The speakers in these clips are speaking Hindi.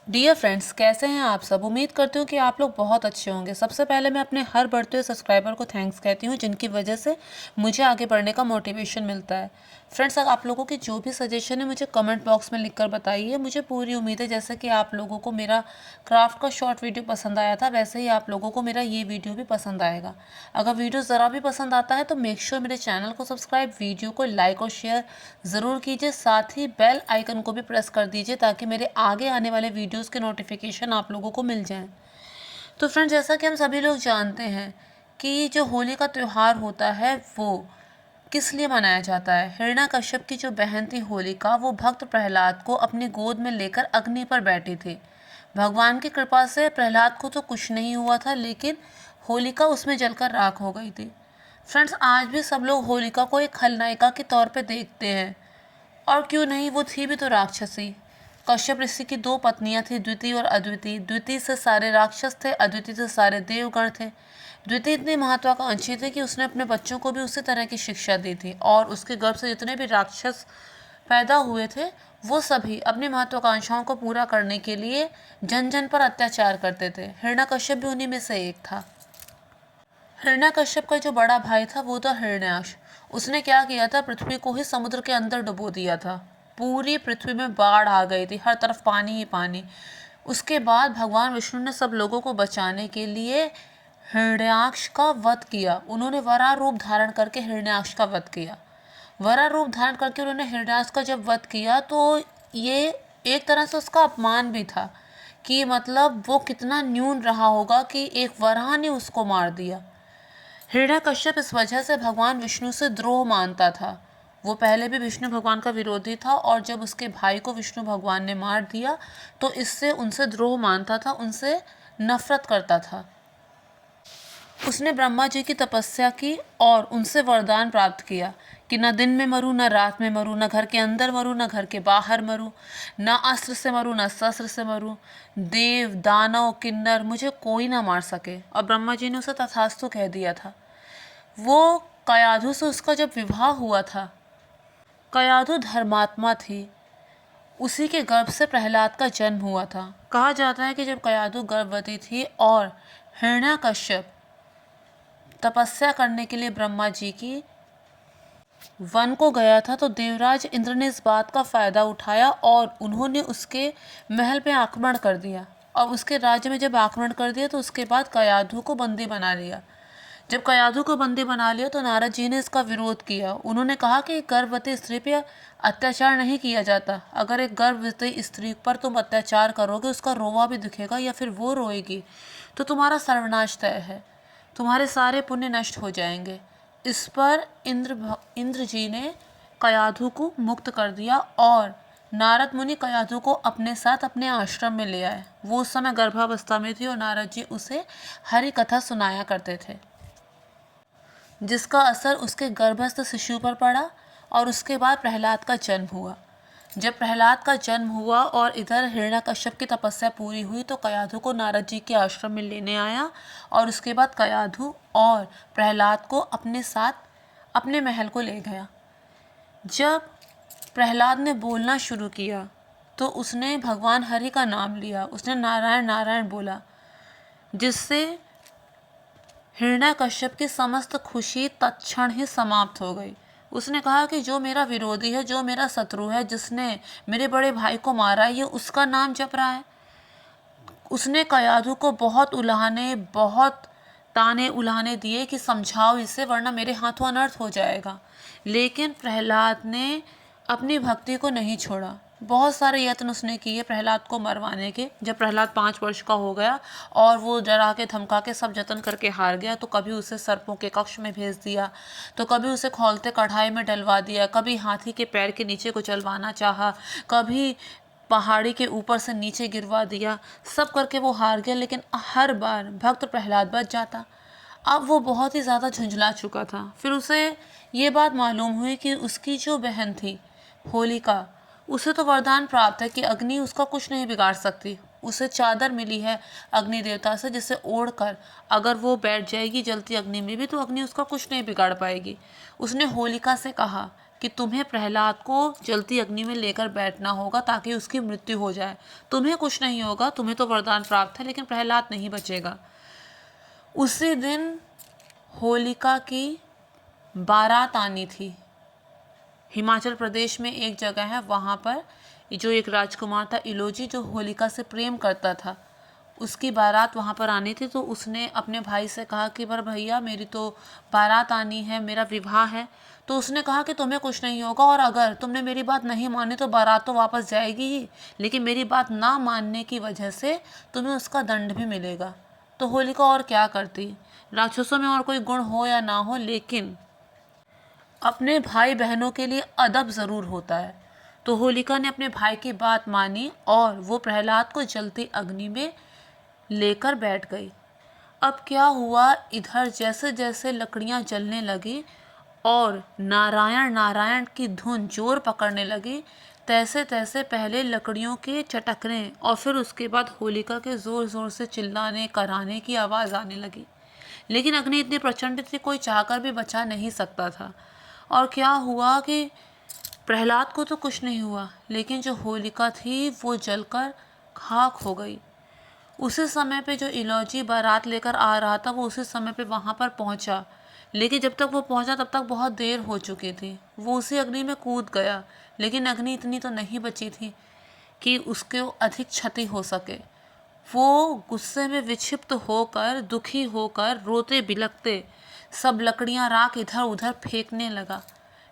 डियर फ्रेंड्स, कैसे हैं आप सब। उम्मीद करती हूँ कि आप लोग बहुत अच्छे होंगे। सबसे पहले मैं अपने हर बढ़ते हुए सब्सक्राइबर को थैंक्स कहती हूँ, जिनकी वजह से मुझे आगे बढ़ने का मोटिवेशन मिलता है। फ्रेंड्स, आप लोगों की जो भी सजेशन है मुझे कमेंट बॉक्स में लिखकर बताइए। मुझे पूरी उम्मीद है जैसे कि आप लोगों को मेरा क्राफ्ट का शॉर्ट वीडियो पसंद आया था, वैसे ही आप लोगों को मेरा ये वीडियो भी पसंद आएगा। अगर वीडियो ज़रा भी पसंद आता है तो मेक श्योर मेरे चैनल को सब्सक्राइब, वीडियो को लाइक और शेयर ज़रूर कीजिए। साथ ही बेल आइकन को भी प्रेस कर दीजिए ताकि मेरे आगे आने वाले वीडियोस के नोटिफिकेशन आप लोगों को मिल जाएं। तो फ्रेंड्स, जैसा कि हम सभी लोग जानते हैं कि जो होली का त्यौहार होता है वो किस लिए मनाया जाता है। हिरण्यकश्यप की जो बहन थी होलिका, वो भक्त प्रहलाद को अपनी गोद में लेकर अग्नि पर बैठी थी। भगवान की कृपा से प्रहलाद को तो कुछ नहीं हुआ था, लेकिन होलिका उसमें जलकर राख हो गई थी। फ्रेंड्स, आज भी सब लोग होलिका को एक खलनायिका के तौर पे देखते हैं। और क्यों नहीं, वो थी भी तो राक्षसी। कश्यप ऋषि की दो पत्नियां थी, द्वितीय और अद्वितीय। द्वितीय से सारे राक्षस थे, अद्वितीय से सारे देवगण थे। द्वितीय इतनी महत्वाकांक्षी थी कि उसने अपने बच्चों को भी उसी तरह की शिक्षा दी थी, और उसके गर्भ से जितने भी राक्षस पैदा हुए थे वो सभी अपनी महत्वाकांक्षाओं को पूरा करने के लिए जन जन पर अत्याचार करते थे। हिरण्यकश्यप भी उन्हीं में से एक था। हिरण्यकश्यप का जो बड़ा भाई था वो था हिरण्याक्ष। उसने क्या किया था, पृथ्वी को ही समुद्र के अंदर डुबो दिया था। पूरी पृथ्वी में बाढ़ आ गई थी, हर तरफ पानी ही पानी। उसके बाद भगवान विष्णु ने सब लोगों को बचाने के लिए हिरण्याक्ष का वध किया। उन्होंने वराह रूप धारण करके हिरण्याक्ष का वध किया। वराह रूप धारण करके उन्होंने हिरण्याक्ष का जब वध किया तो ये एक तरह से उसका अपमान भी था कि मतलब वो कितना न्यून रहा होगा कि एक वराह ने उसको मार दिया। हिरण्यकश्यप इस वजह से भगवान विष्णु से द्रोह मानता था। वो पहले भी विष्णु भगवान का विरोधी था, और जब उसके भाई को विष्णु भगवान ने मार दिया तो इससे उनसे द्रोह मानता था, उनसे नफरत करता था। उसने ब्रह्मा जी की तपस्या की और उनसे वरदान प्राप्त किया कि न दिन में मरूं, न रात में मरूं, न घर के अंदर मरूं, न घर के बाहर मरूं, न अस्त्र से मरूं, न शस्त्र से मरूं। देव, दानव, किन्नर मुझे कोई ना मार सके। और ब्रह्मा जी ने उसे तथास्तु कह दिया था। वो कयाधु से उसका जब विवाह हुआ था, कयाधु धर्मात्मा थी, उसी के गर्भ से प्रहलाद का जन्म हुआ था। कहा जाता है कि जब कयाधु गर्भवती थी और हिरण्यकश्यप तपस्या करने के लिए ब्रह्मा जी की वन को गया था, तो देवराज इंद्र ने इस बात का फायदा उठाया और उन्होंने उसके महल पे आक्रमण कर दिया। और उसके राज्य में जब आक्रमण कर दिया तो उसके बाद कयाधु को बंदी बना लिया। जब कयाधु को बंदी बना लिया तो नारद जी ने इसका विरोध किया। उन्होंने कहा कि गर्भवती स्त्री पर अत्याचार नहीं किया जाता। अगर एक गर्भवती स्त्री पर तुम अत्याचार करोगे, उसका रोवा भी दिखेगा या फिर वो रोएगी, तो तुम्हारा सर्वनाश तय है, तुम्हारे सारे पुण्य नष्ट हो जाएंगे। इस पर इंद्र जी ने कयाधु को मुक्त कर दिया और नारद मुनि कयाधु को अपने साथ अपने आश्रम में ले आए। वो उस समय गर्भावस्था में थी और नारद जी उसे हरि कथा सुनाया करते थे, जिसका असर उसके गर्भस्थ शिशु पर पड़ा। और उसके बाद प्रहलाद का जन्म हुआ। जब प्रहलाद का जन्म हुआ और इधर हिरण्यकश्यप की तपस्या पूरी हुई तो कयाधु को नारद जी के आश्रम में लेने आया, और उसके बाद कयाधु और प्रहलाद को अपने साथ अपने महल को ले गया। जब प्रहलाद ने बोलना शुरू किया तो उसने भगवान हरि का नाम लिया, उसने नारायण नारायण बोला, जिससे हिरण्यकश्यप की समस्त खुशी तत्क्षण ही समाप्त हो गई। उसने कहा कि जो मेरा विरोधी है, जो मेरा शत्रु है, जिसने मेरे बड़े भाई को मारा है, ये उसका नाम जप रहा है। उसने कयाधु को बहुत ताने उलाहने दिए कि समझाओ इसे, वरना मेरे हाथों अनर्थ हो जाएगा। लेकिन प्रहलाद ने अपनी भक्ति को नहीं छोड़ा। बहुत सारे यत्न उसने किए प्रहलाद को मरवाने के। जब प्रहलाद 5 वर्ष का हो गया और वो डरा के धमका के सब जतन करके हार गया, तो कभी उसे सर्पों के कक्ष में भेज दिया, तो कभी उसे खौलते कढ़ाई में डलवा दिया, कभी हाथी के पैर के नीचे को चलवाना चाहा, कभी पहाड़ी के ऊपर से नीचे गिरवा दिया। सब करके वो हार गया, लेकिन हर बार भक्त प्रहलाद बच जाता। अब वो बहुत ही ज़्यादा झुंझला चुका था। फिर उसे ये बात मालूम हुई कि उसकी जो बहन थी होलिका, उसे तो वरदान प्राप्त है कि अग्नि उसका कुछ नहीं बिगाड़ सकती। उसे चादर मिली है अग्नि देवता से, जिसे ओढ़कर अगर वो बैठ जाएगी जलती अग्नि में भी तो अग्नि उसका कुछ नहीं बिगाड़ पाएगी। उसने होलिका से कहा कि तुम्हें प्रहलाद को जलती अग्नि में लेकर बैठना होगा ताकि उसकी मृत्यु हो जाए। तुम्हें कुछ नहीं होगा, तुम्हें तो वरदान प्राप्त है, लेकिन प्रहलाद नहीं बचेगा। उसी दिन होलिका की बारात आनी थी। हिमाचल प्रदेश में एक जगह है, वहाँ पर जो एक राजकुमार था इलोजी, जो होलिका से प्रेम करता था, उसकी बारात वहाँ पर आनी थी। तो उसने अपने भाई से कहा कि पर भैया मेरी तो बारात आनी है, मेरा विवाह है। तो उसने कहा कि तुम्हें कुछ नहीं होगा, और अगर तुमने मेरी बात नहीं मानी तो बारात तो वापस जाएगी ही, लेकिन मेरी बात ना मानने की वजह से तुम्हें उसका दंड भी मिलेगा। तो होलिका और क्या करती, राक्षसों में और कोई गुण हो या ना हो, लेकिन अपने भाई बहनों के लिए अदब ज़रूर होता है। तो होलिका ने अपने भाई की बात मानी और वो प्रहलाद को जलती अग्नि में लेकर बैठ गई। अब क्या हुआ, इधर जैसे जैसे लकड़ियां जलने लगी और नारायण नारायण की धुन जोर पकड़ने लगी, तैसे तैसे पहले लकड़ियों के चटकने और फिर उसके बाद होलिका के ज़ोर ज़ोर से चिल्लाने कराने की आवाज़ आने लगी। लेकिन अग्नि इतनी प्रचंड थी, कोई चाहकर भी बचा नहीं सकता था। और क्या हुआ कि प्रहलाद को तो कुछ नहीं हुआ, लेकिन जो होलिका थी वो जलकर खाक हो गई। उसी समय पे जो इलौजी बारात लेकर आ रहा था वो उसी समय पे वहाँ पर पहुँचा, लेकिन जब तक वो पहुँचा तब तक बहुत देर हो चुकी थी। वो उसी अग्नि में कूद गया, लेकिन अग्नि इतनी तो नहीं बची थी कि उसके अधिक क्षति हो सके। वो गुस्से में विक्षिप्त होकर, दुखी होकर, रोते बिलखते सब लकड़ियां राख इधर उधर फेंकने लगा,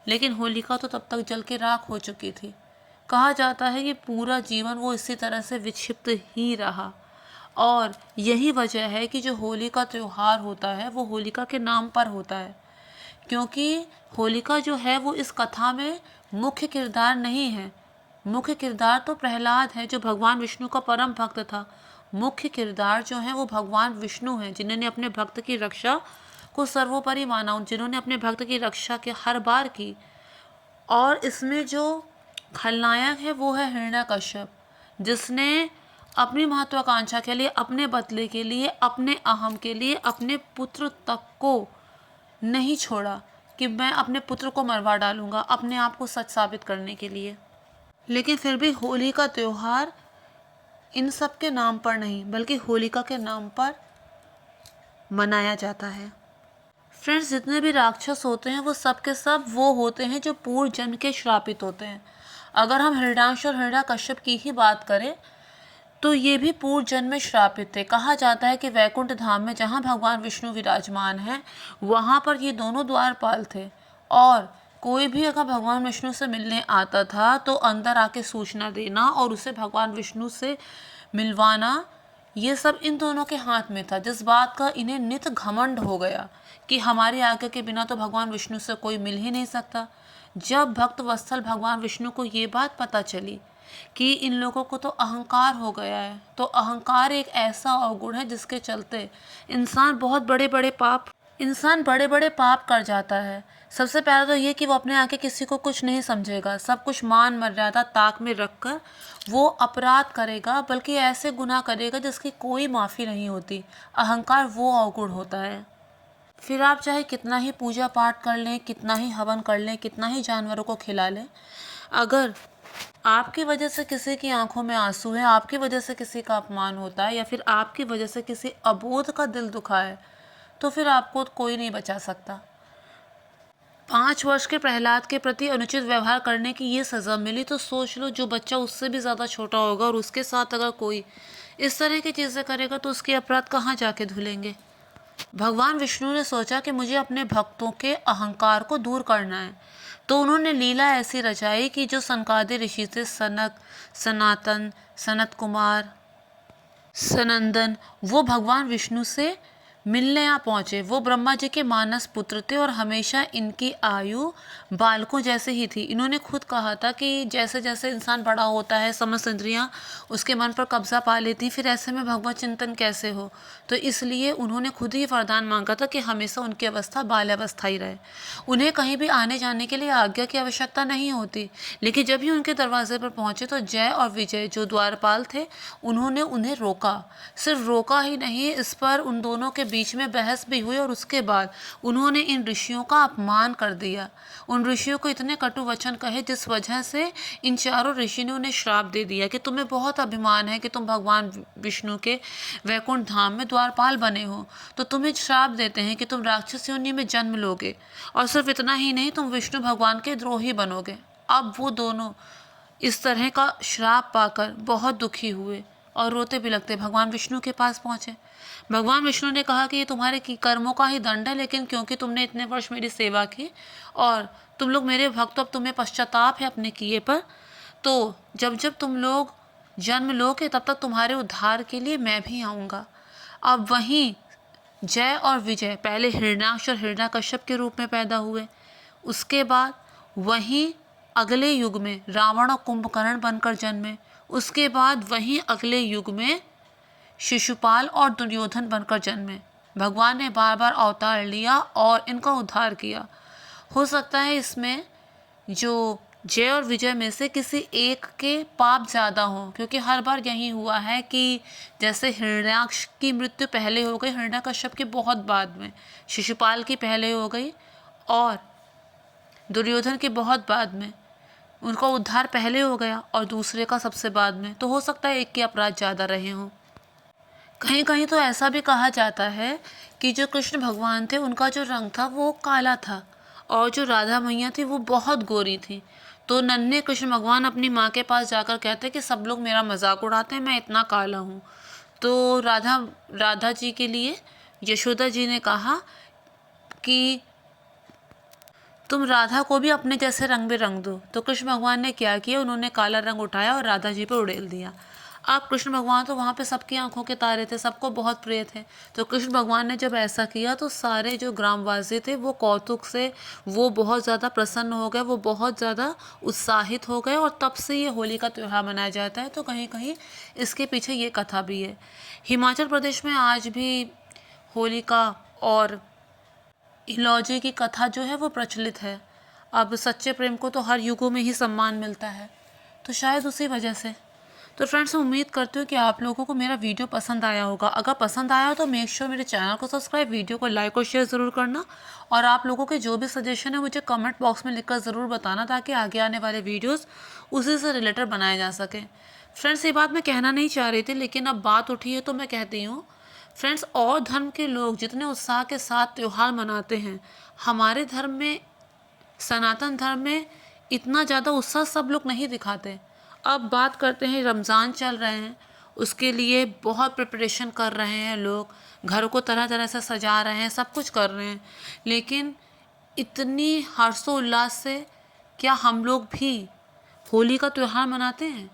लेकिन होलिका तो तब तक जल के राख हो चुकी थी। कहा जाता है कि पूरा जीवन वो इसी तरह से विक्षिप्त ही रहा, और यही वजह है कि जो होली का त्यौहार होता है वो होलिका के नाम पर होता है, क्योंकि होलिका जो है वो इस कथा में मुख्य किरदार नहीं है। मुख्य किरदार तो प्रहलाद है, जो भगवान विष्णु का परम भक्त था। मुख्य किरदार जो है वो भगवान विष्णु हैं, जिन्होंने अपने भक्त की रक्षा को सर्वोपरि माना, जिन्होंने अपने भक्त की रक्षा के हर बार की। और इसमें जो खलनायक है वो है हिरण्यकश्यप, जिसने अपनी महत्वाकांक्षा के लिए, अपने बदले के लिए, अपने अहम के लिए अपने पुत्र तक को नहीं छोड़ा कि मैं अपने पुत्र को मरवा डालूंगा, अपने आप को सच साबित करने के लिए। लेकिन फिर भी होली का त्यौहार इन सब के नाम पर नहीं बल्कि होलिका के नाम पर मनाया जाता है। फ्रेंड्स, जितने भी राक्षस होते हैं वो सब के सब वो होते हैं जो पूर्व जन्म के श्रापित होते हैं। अगर हम हिरण्याक्ष और हिरण्यकश्यप की ही बात करें तो ये भी पूर्व जन्म में श्रापित थे। कहा जाता है कि वैकुंठ धाम में जहाँ भगवान विष्णु विराजमान हैं वहाँ पर ये दोनों द्वारपाल थे, और कोई भी अगर भगवान विष्णु से मिलने आता था तो अंदर आके सूचना देना और उसे भगवान विष्णु से मिलवाना, ये सब इन दोनों के हाथ में था। जिस बात का इन्हें नित घमंड हो गया कि हमारी आज्ञा के बिना तो भगवान विष्णु से कोई मिल ही नहीं सकता। जब भक्त वत्सल भगवान विष्णु को ये बात पता चली कि इन लोगों को तो अहंकार हो गया है, तो अहंकार एक ऐसा अवगुण है जिसके चलते इंसान बड़े बड़े पाप कर जाता है। सबसे पहले तो ये कि वो अपने आके किसी को कुछ नहीं समझेगा, सब कुछ मान मर्यादा ताक में रखकर वो अपराध करेगा, बल्कि ऐसे गुनाह करेगा जिसकी कोई माफ़ी नहीं होती। अहंकार वो अवगुण होता है। फिर आप चाहे कितना ही पूजा पाठ कर लें, कितना ही हवन कर लें, कितना ही जानवरों को खिला लें, अगर आपकी वजह से किसी की आंखों में आंसू है, आपकी वजह से किसी का अपमान होता है, या फिर आपकी वजह से किसी अबोध का दिल दुखा है, तो फिर आपको कोई नहीं बचा सकता। 5 वर्ष के प्रहलाद के प्रति अनुचित व्यवहार करने की ये सज़ा मिली, तो सोच लो जो बच्चा उससे भी ज़्यादा छोटा होगा और उसके साथ अगर कोई इस तरह की चीज़ें करेगा तो उसके अपराध कहाँ जाके धुलेंगे। भगवान विष्णु ने सोचा कि मुझे अपने भक्तों के अहंकार को दूर करना है, तो उन्होंने लीला ऐसी रचाई कि जो सनकादि ऋषि थे, सनक, सनातन, सनत कुमार, सनंदन, वो भगवान विष्णु से मिलने आ पहुँचे। वो ब्रह्मा जी के मानस पुत्र थे और हमेशा इनकी आयु बालकों जैसे ही थी। इन्होंने खुद कहा था कि जैसे जैसे इंसान बड़ा होता है, समस्त इंद्रियाँ उसके मन पर कब्जा पा लेती, फिर ऐसे में भगवत चिंतन कैसे हो। तो इसलिए उन्होंने खुद ही वरदान मांगा था कि हमेशा उनकी अवस्था बाल्यावस्था ही रहे, उन्हें कहीं भी आने जाने के लिए आज्ञा की आवश्यकता नहीं होती। लेकिन जब ही उनके दरवाजे पर पहुँचे तो जय और विजय जो द्वारपाल थे उन्होंने उन्हें रोका। सिर्फ रोका ही नहीं, इस पर उन दोनों के बीच में बहस भी हुई और उसके बाद उन्होंने इन ऋषियों का अपमान कर दिया। उन ऋषियों को इतने कटु वचन कहे जिस वजह से इन चारों ऋषि ने उन्हें श्राप दे दिया कि तुम्हें बहुत अभिमान है कि तुम भगवान विष्णु के वैकुंठ धाम में द्वारपाल बने हो, तो तुम्हें श्राप देते हैं कि तुम राक्षस योनि में जन्म लोगे और सिर्फ इतना ही नहीं, तुम विष्णु भगवान के द्रोही बनोगे। अब वो दोनों इस तरह का श्राप पाकर बहुत दुखी हुए और रोते भी लगते भगवान विष्णु के पास पहुँचे। भगवान विष्णु ने कहा कि ये तुम्हारे कर्मों का ही दंड है, लेकिन क्योंकि तुमने इतने वर्ष मेरी सेवा की और तुम लोग मेरे भक्त, अब तुम्हें पश्चाताप है अपने किए पर, तो जब जब तुम लोग जन्म लोगे तब तक तुम्हारे उद्धार के लिए मैं भी आऊँगा। अब वहीं जय और विजय पहले हिरण्याक्ष और हिरण्याकश्यप के रूप में पैदा हुए, उसके बाद वहीं अगले युग में रावण और कुंभकर्ण बनकर जन्मे, उसके बाद वहीं अगले युग में शिशुपाल और दुर्योधन बनकर जन्मे। भगवान ने बार बार अवतार लिया और इनका उद्धार किया। हो सकता है इसमें जो जय और विजय में से किसी एक के पाप ज़्यादा हों, क्योंकि हर बार यही हुआ है कि जैसे हिरण्याक्ष की मृत्यु पहले हो गई, हिरण्याकश्यप की बहुत बाद में, शिशुपाल की पहले हो गई और दुर्योधन के बहुत बाद में, उनका उद्धार पहले हो गया और दूसरे का सबसे बाद में। तो हो सकता है एक के अपराध ज़्यादा रहे हों। कहीं कहीं तो ऐसा भी कहा जाता है कि जो कृष्ण भगवान थे उनका जो रंग था वो काला था और जो राधा मैया थी वो बहुत गोरी थी। तो नन्हे कृष्ण भगवान अपनी माँ के पास जाकर कहते कि सब लोग मेरा मजाक उड़ाते हैं, मैं इतना काला हूँ। तो राधा जी के लिए यशोदा जी ने कहा कि तुम राधा को भी अपने जैसे रंग में रंग दो। तो कृष्ण भगवान ने क्या किया, उन्होंने काला रंग उठाया और राधा जी पे उड़ेल दिया। अब कृष्ण भगवान तो वहाँ पे सबकी आंखों के तारे थे, सबको बहुत प्रिय थे। तो कृष्ण भगवान ने जब ऐसा किया तो सारे जो ग्रामवासी थे वो कौतुक से वो बहुत ज़्यादा प्रसन्न हो गए, वो बहुत ज़्यादा उत्साहित हो गए और तब से ये होली का त्यौहार मनाया जाता है। तो कहीं कहीं इसके पीछे ये कथा भी है। हिमाचल प्रदेश में आज भी होलिका और इलौजी की कथा जो है वो प्रचलित है। अब सच्चे प्रेम को तो हर युगों में ही सम्मान मिलता है, तो शायद उसी वजह से। तो फ्रेंड्स, मैं उम्मीद करती हूँ कि आप लोगों को मेरा वीडियो पसंद आया होगा। अगर पसंद आया तो मेक श्योर मेरे चैनल को सब्सक्राइब, वीडियो को लाइक और शेयर ज़रूर करना और आप लोगों के जो भी सजेशन है मुझे कमेंट बॉक्स में लिखकर ज़रूर बताना, ताकि आगे आने वाले वीडियोज़ उसी से रिलेटेड बनाए जा सकें। फ्रेंड्स, ये बात मैं कहना नहीं चाह रही थी, लेकिन अब बात उठी है तो मैं कहती हूँ। फ्रेंड्स, और धर्म के लोग जितने उत्साह के साथ त्यौहार मनाते हैं, हमारे धर्म में, सनातन धर्म में इतना ज़्यादा उत्साह सब लोग नहीं दिखाते। अब बात करते हैं, रमज़ान चल रहे हैं, उसके लिए बहुत प्रिपरेशन कर रहे हैं लोग, घर को तरह तरह से सजा रहे हैं, सब कुछ कर रहे हैं, लेकिन इतनी हर्षोल्लास से क्या हम लोग भी होली का त्यौहार मनाते हैं?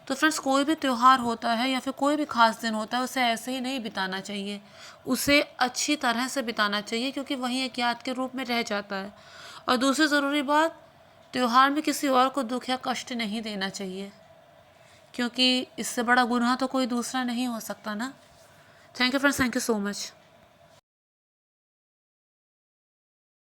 तो फ्रेंड्स, कोई भी त्यौहार होता है या फिर कोई भी ख़ास दिन होता है, उसे ऐसे ही नहीं बिताना चाहिए, उसे अच्छी तरह से बिताना चाहिए, क्योंकि वही एक याद के रूप में रह जाता है। और दूसरी ज़रूरी बात, त्यौहार में किसी और को दुख या कष्ट नहीं देना चाहिए, क्योंकि इससे बड़ा गुनाह तो कोई दूसरा नहीं हो सकता ना। Thank you friends, thank you so much.